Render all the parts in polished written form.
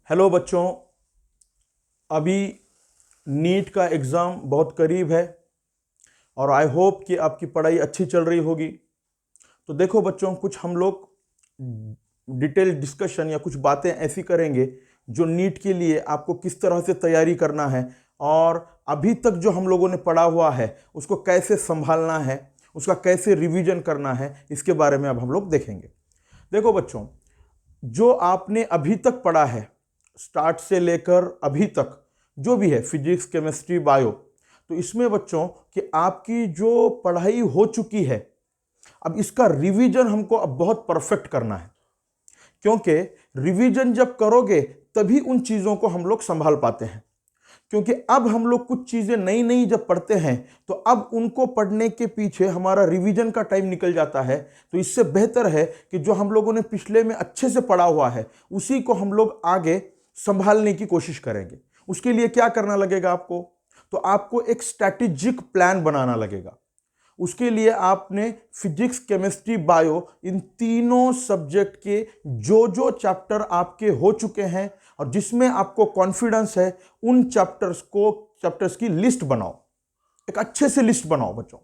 Hello बच्चों, अभी NEET का एग्ज़ाम बहुत करीब है और आई होप कि आपकी पढ़ाई अच्छी चल रही होगी। तो देखो बच्चों, कुछ हम लोग डिटेल डिस्कशन या कुछ बातें ऐसी करेंगे जो नीट के लिए आपको किस तरह से तैयारी करना है और अभी तक जो हम लोगों ने पढ़ा हुआ है उसको कैसे संभालना है, उसका कैसे रिवीजन करना है, इसके बारे में अब हम लोग देखेंगे। देखो बच्चों, जो आपने अभी तक पढ़ा है स्टार्ट से लेकर अभी तक जो भी है फिजिक्स, केमिस्ट्री, बायो, तो इसमें बच्चों कि आपकी जो पढ़ाई हो चुकी है अब इसका रिवीजन हमको अब बहुत परफेक्ट करना है, क्योंकि रिवीजन जब करोगे तभी उन चीज़ों को हम लोग संभाल पाते हैं। क्योंकि अब हम लोग कुछ चीज़ें नई नई जब पढ़ते हैं तो अब उनको पढ़ने के पीछे हमारा रिवीजन का टाइम निकल जाता है। तो इससे बेहतर है कि जो हम लोगों ने पिछले में अच्छे से पढ़ा हुआ है उसी को हम लोग आगे संभालने की कोशिश करेंगे। उसके लिए क्या करना लगेगा आपको? तो आपको एक स्ट्रैटेजिक प्लान बनाना लगेगा। उसके लिए आपने फिजिक्स, केमिस्ट्री, बायो इन तीनों सब्जेक्ट के जो जो चैप्टर आपके हो चुके हैं और जिसमें आपको कॉन्फिडेंस है उन चैप्टर्स की लिस्ट बनाओ। एक अच्छे से लिस्ट बनाओ बच्चों,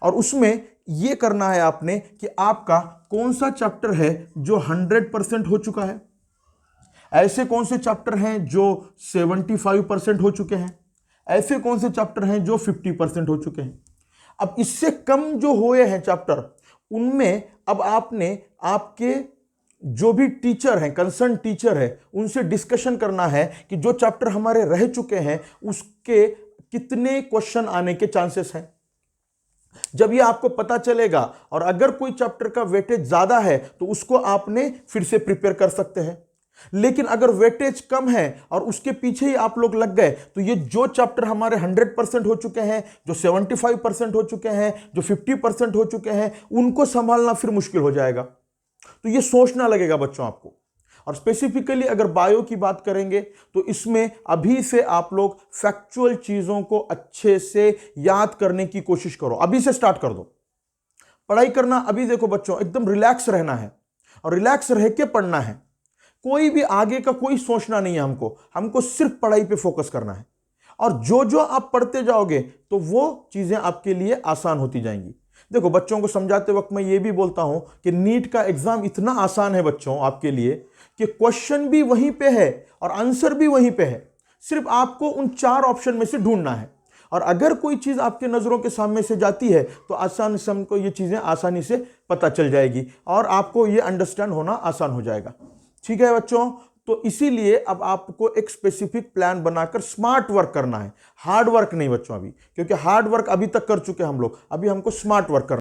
और उसमें यह करना है आपने कि आपका कौन सा चैप्टर है जो 100% हो चुका है, ऐसे कौन से चैप्टर हैं जो 75% हो चुके हैं, ऐसे कौन से चैप्टर हैं जो 50% हो चुके हैं। अब इससे कम जो हुए हैं चैप्टर, उनमें अब आपने आपके जो भी टीचर हैं, कंसर्न टीचर है, उनसे डिस्कशन करना है कि जो चैप्टर हमारे रह चुके हैं उसके कितने क्वेश्चन आने के चांसेस हैं। जब ये आपको पता चलेगा और अगर कोई चैप्टर का वेटेज ज्यादा है तो उसको आपने फिर से प्रिपेयर कर सकते हैं। लेकिन अगर वेटेज कम है और उसके पीछे ही आप लोग लग गए तो ये जो चैप्टर हमारे 100% हो चुके हैं, जो 75% हो चुके हैं, जो 50% हो चुके हैं, उनको संभालना फिर मुश्किल हो जाएगा। तो ये सोचना लगेगा बच्चों आपको। और स्पेसिफिकली अगर बायो की बात करेंगे तो इसमें अभी से आप लोग फैक्चुअल चीजों को अच्छे से याद करने की कोशिश करो। अभी से स्टार्ट कर दो पढ़ाई करना। अभी देखो बच्चों, एकदम रिलैक्स रहना है और रिलैक्स रह के पढ़ना है। कोई भी आगे का कोई सोचना नहीं है हमको सिर्फ पढ़ाई पे फोकस करना है। और जो जो आप पढ़ते जाओगे तो वो चीजें आपके लिए आसान होती जाएंगी। देखो बच्चों को समझाते वक्त मैं ये भी बोलता हूं कि नीट का एग्जाम इतना आसान है बच्चों आपके लिए कि क्वेश्चन भी वहीं पे है और आंसर भी वहीं पे है। सिर्फ आपको उन 4 ऑप्शन में से ढूंढना है और अगर कोई चीज आपके नजरों के सामने से जाती है तो आसानी से हमको ये चीजें आसानी से पता चल जाएगी और आपको ये अंडरस्टैंड होना आसान हो जाएगा। ठीक है बच्चों, तो इसीलिए अब आपको एक स्पेसिफिक प्लान बनाकर स्मार्ट वर्क करना है, हार्ड वर्क नहीं बच्चों अभी, क्योंकि हार्ड वर्क अभी तक कर चुके हम लोग, अभी हमको स्मार्ट वर्क करना है।